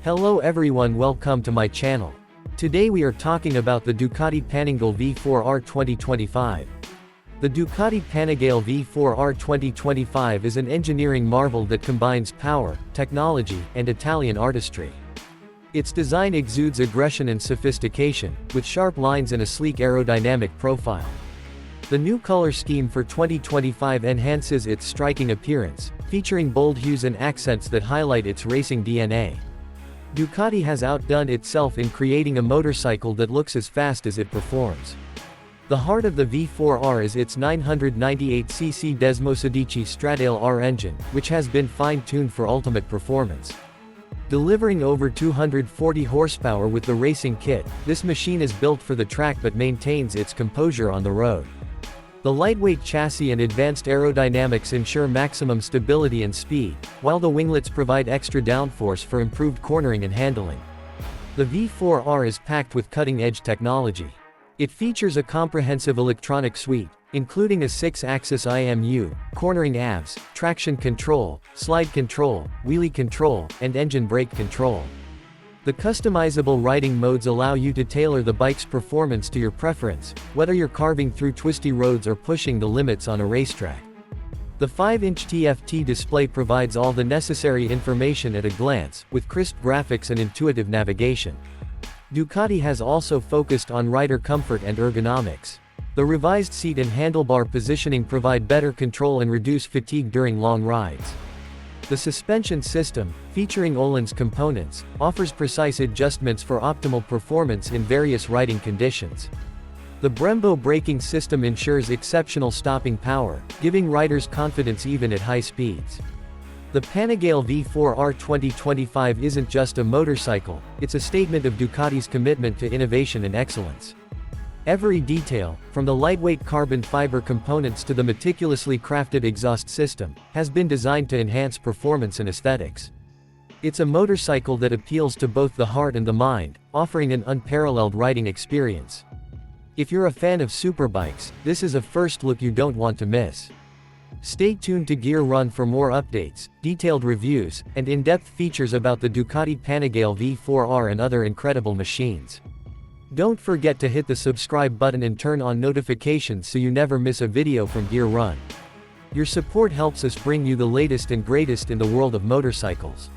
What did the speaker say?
Hello everyone, welcome to my channel. Today we are talking about the Ducati Panigale V4R 2025. The Ducati Panigale V4R 2025 is an engineering marvel that combines power, technology, and Italian artistry. Its design exudes aggression and sophistication, with sharp lines and a sleek aerodynamic profile. The new color scheme for 2025 enhances its striking appearance, featuring bold hues and accents that highlight its racing DNA. Ducati has outdone itself in creating a motorcycle that looks as fast as it performs. The heart of the V4R is its 998cc Desmosedici Stradale R engine, which has been fine-tuned for ultimate performance. Delivering over 240 horsepower with the racing kit, this machine is built for the track but maintains its composure on the road. The lightweight chassis and advanced aerodynamics ensure maximum stability and speed, while the winglets provide extra downforce for improved cornering and handling. The V4R is packed with cutting-edge technology. It features a comprehensive electronic suite, including a 6-axis IMU, cornering AVs, traction control, slide control, wheelie control, and engine brake control. The customizable riding modes allow you to tailor the bike's performance to your preference, whether you're carving through twisty roads or pushing the limits on a racetrack. The 5-inch TFT display provides all the necessary information at a glance, with crisp graphics and intuitive navigation. Ducati has also focused on rider comfort and ergonomics. The revised seat and handlebar positioning provide better control and reduce fatigue during long rides. The suspension system, featuring Öhlins components, offers precise adjustments for optimal performance in various riding conditions. The Brembo braking system ensures exceptional stopping power, giving riders confidence even at high speeds. The Panigale V4R 2025 isn't just a motorcycle, it's a statement of Ducati's commitment to innovation and excellence. Every detail, from the lightweight carbon fiber components to the meticulously crafted exhaust system, has been designed to enhance performance and aesthetics. It's a motorcycle that appeals to both the heart and the mind, offering an unparalleled riding experience. If you're a fan of superbikes, this is a first look you don't want to miss. Stay tuned to Gear Run for more updates, detailed reviews, and in-depth features about the Ducati Panigale V4R and other incredible machines. Don't forget to hit the subscribe button and turn on notifications so you never miss a video from Gear Run. Your support helps us bring you the latest and greatest in the world of motorcycles.